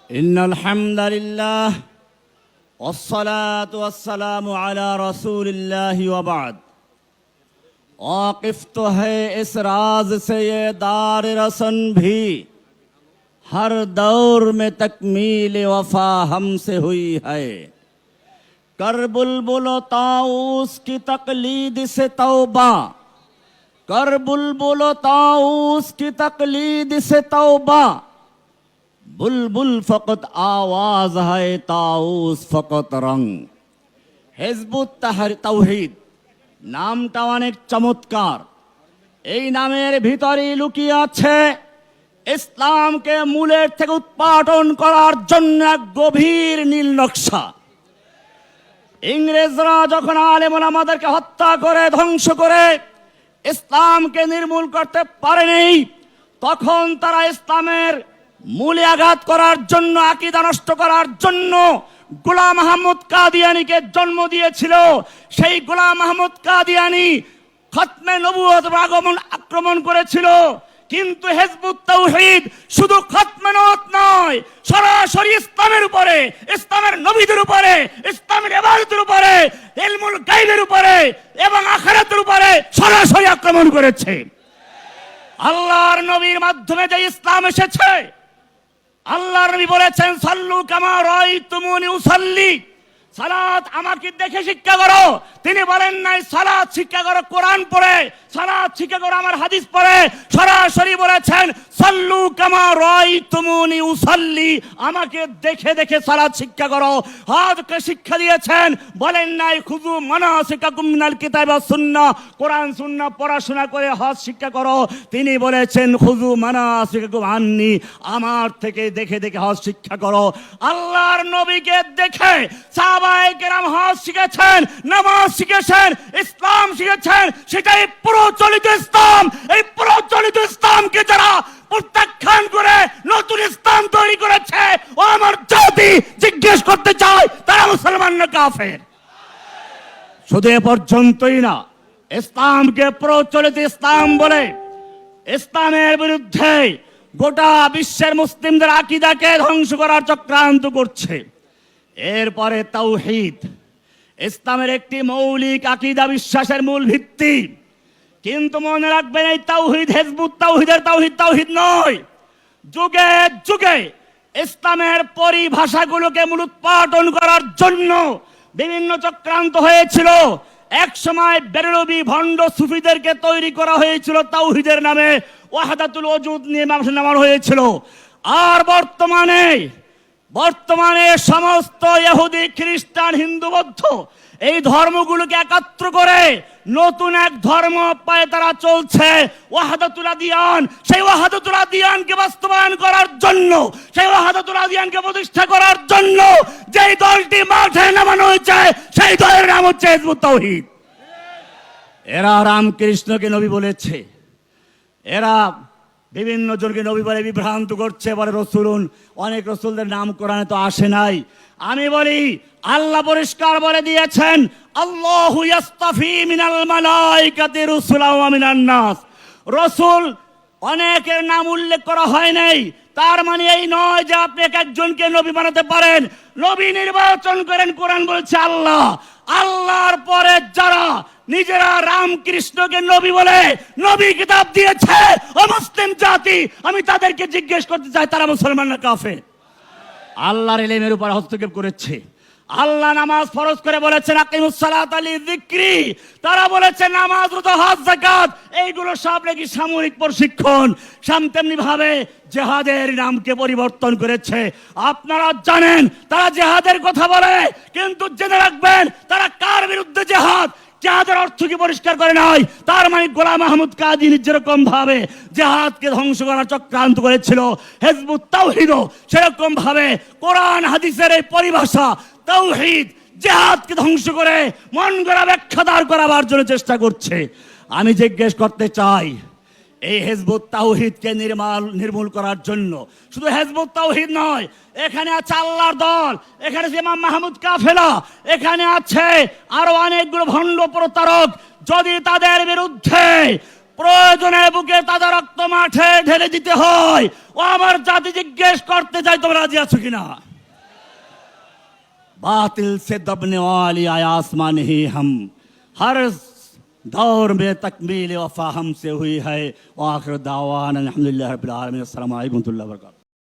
इन्नल हम्दुलिल्लाह वस्सलातु वस्सलामु अला रसूलिल्लाहि व बाद। वाकिफ तो है इस राज से ये दार रसन भी, हर दौर में तकमील वफा हमसे हुई है। कर बुलबुल ताऊस की तकलीद से तौबा, कर बुलबुल ताऊस की तकलीद से तौबा। बुलबुल फकत आवाज है, ताऊस फकत रंग। हिजबुत তাওহীদ নামটা অনেক চমৎকার। এই নামের ভিতরে লুকিয়ে আছে ইসলামকে মূলের থেকে উৎপাটন করার জন্য এক গভীর নীল নকশা। ইংরেজরা যখন আলেম ওলামাদেরকে হত্যা করে ধ্বংস করে ইসলামকে নির্মূল করতে পারেনি, তখন তারা ইসলামের মূলে আঘাত করার জন্য, আকীদা নষ্ট করার জন্য গোলাম আহমদ কাদিয়ানীকে জন্ম দিয়েছিল। সেই গোলাম আহমদ কাদিয়ানী খতমে নবুয়ত আক্রমণ করেছিল। কিন্তু হিজবুত তাওহীদ শুধু খতমে নবুয়ত নয়, সরাসরি ইসলামের উপরে, ইসলামের নবীদের উপরে, ইসলামের ইবাদতের উপরে, ইলমুল গায়বের উপরে এবং আখিরাতের উপরে সরাসরি আক্রমণ করেছে। আল্লাহর নবীর মাধ্যমে যে ইসলাম এসেছে, আল্লাহর নবী বলেছেন সাল্লু কামা রাআইতুমুনি উসাল্লি, সালাত আমাকে দেখে শিক্ষা করো। তিনি বলেন নাই সালাত শিক্ষা করো কোরআন পড়ে, সালাত শিক্ষা করো আমার হাদিস পড়ে। সরাসরি বলেছেন সাল্লু কামা রাআইতুমুনি উসাল্লি, আমাকে দেখে দেখে সালাত শিক্ষা করো। হজকে শিক্ষা দিয়েছেন, বলেন নাই খুযু মানাসিকাকুম মিনাল কিতাবি ওয়াস সুন্নাহ, কোরআন সুন্নাহ পড়াশোনা করে হজ শিক্ষা করো। তিনি বলেছেন খুযু মানাসিকাকুম আন্নি, আমার থেকে দেখে দেখে হজ শিক্ষা করো। আল্লাহর নবীকে দেখে সাহাবায়ে কেরাম হজ শিখেছেন, নামাজ শিখেছেন, ইসলাম শিখেছেন। সেটাই প্রচলিত ইসলাম। এই প্রচলিত ইসলামকে যারা প্রত্যাখ্যান করে নতুন ইসলাম তৈরি করেছে, ও আমার জাতি জিজ্ঞেস করতে চায় তারা মুসলমান না কাফের? শুধু এ পর্যন্তই না, ইসলামকে প্রচলিত ইসলাম বলে ইসলামের বিরুদ্ধে গোটা বিশ্বের মুসলিমদের আকীদাকে ধ্বংস করার চক্রান্ত করছে। এরপরে তাওহীদ ইসলামের একটি মৌলিক আকীদা, বিশ্বাসের মূল ভিত্তি। কিন্তু মনে রাখবেন, এই তাওহীদ হিজবুত তাওহীদের তাওহীদ তাওহীদ নয়। যুগে যুগে ইসলামের পরিভাষাগুলোকে মূলোৎপাটন করার জন্য বিভিন্ন চক্রান্ত হয়েছিল। এক সময় বেরলভী ভণ্ড সুফিদেরকে তৈরি করা হয়েছিল তাওহীদের নামে, ওয়াহদাতুল ওজুদ নিয়ে নামানো হয়েছিল। আর বর্তমানে সমস্ত ইহুদি, খ্রিস্টান, হিন্দু, বৌদ্ধ এই ধর্মগুলোকে একত্র করে নতুন এক ধর্ম পায়ে তারা চলছে, ওয়াহদাতুল আদিয়ান। সেই ওয়াহদাতুল আদিয়ানকে বাস্তবায়ন করার জন্য, সেই ওয়াহদাতুল আদিয়ানকে প্রতিষ্ঠা করার জন্য যেই দলটি মাঠে নামানো হয়েছে, সেই দলের নাম হচ্ছে হিজবুত তাওহীদ। এরা রামকৃষ্ণকে নবী বলেছে, এরা বিভিন্ন জনকে নবী বলে বিভ্রান্ত করছে, বলে রসুলুন। অনেক রসুলদের নাম কোরআনে তো আসে নাই। আমি বলি আল্লাহ পরিষ্কার বলে দিয়েছেন, আল্লাহু ইয়াসতাফি মিনাল মালাইকাতি রুসুলান ওয়া মিনান নাস। রসুল অনেকের নাম উল্লেখ করা হয় নাই। তার মানে এই নয় যে আপনি একজনকে নবী বানাতে পারেন। নবী নির্বাচন করেন, কোরআন বলছে আল্লাহ। আল্লাহর পরে যারা নিজেরা রামকৃষ্ণকে নবী বলে নবী কিতাব দিয়েছে, ও মুসলিম জাতি, আমি তাদেরকে জিজ্ঞেস করতে চাই তারা মুসলমান না কাফের? আল্লাহর ইলমের উপর হস্তক্ষেপ করেছে। আল্লাহ নামাজ ফরজ করে বলেছেন আকিমুস সালাতা লিযিকরি, তারা বলেছে নামাজ, রোজা, হজ, যাকাত এইগুলো সব নাকি সামরিক প্রশিক্ষণ। তেমনি ভাবে জিহাদের নামকে পরিবর্তন করেছে। আপনারা জানেন তারা জিহাদের কথা বলে, কিন্তু জেনে রাখবেন তারা কার বিরুদ্ধে জিহাদ, জিহাদের অর্থ কি পরিষ্কার করে নাই। তার মানে গোলাম আহমদ কাদিয়ানী যেরকম ভাবে জিহাদকে ধ্বংস করার চক্রান্ত করেছিল, হিজবুত তাওহীদও সেরকম ভাবে কোরআন হাদিসের এই পরিভাষা তাওহীদ জিহাদকে ধ্বংস করে মন গড়া ব্যাখ্যা দাঁড় করাবার জন্য চেষ্টা করছে। আমি জিজ্ঞেস করতে চাই, এই হিজবুত তাওহীদকে নির্মূল করার জন্য শুধু হিজবুত তাওহীদ নয়, এখানে আছে আল্লাহর দল, এখানে আছে ইমাম মাহমুদ কাফেলা, এখানে আছে আরো অনেকগুলো ভণ্ড প্রতারক। যদি তাদের বিরুদ্ধে প্রয়োজনে বুকে তাজা রক্ত মাঠে ঢেলে দিতে হয়। ও আমার জাতি জিজ্ঞেস করতে চাই, তোমরা রাজি আছো কিনা? बातिल से दबने वाली आया आसमान ही हम, हर दौर में तकमील वफा हमसे हुई है। आखिर दावाना अल्हम्दुलिल्लाहि रब्बिल आलमीन। अस्सलामु अलैकुम व रहमतुल्लाहि व बरकातुहू।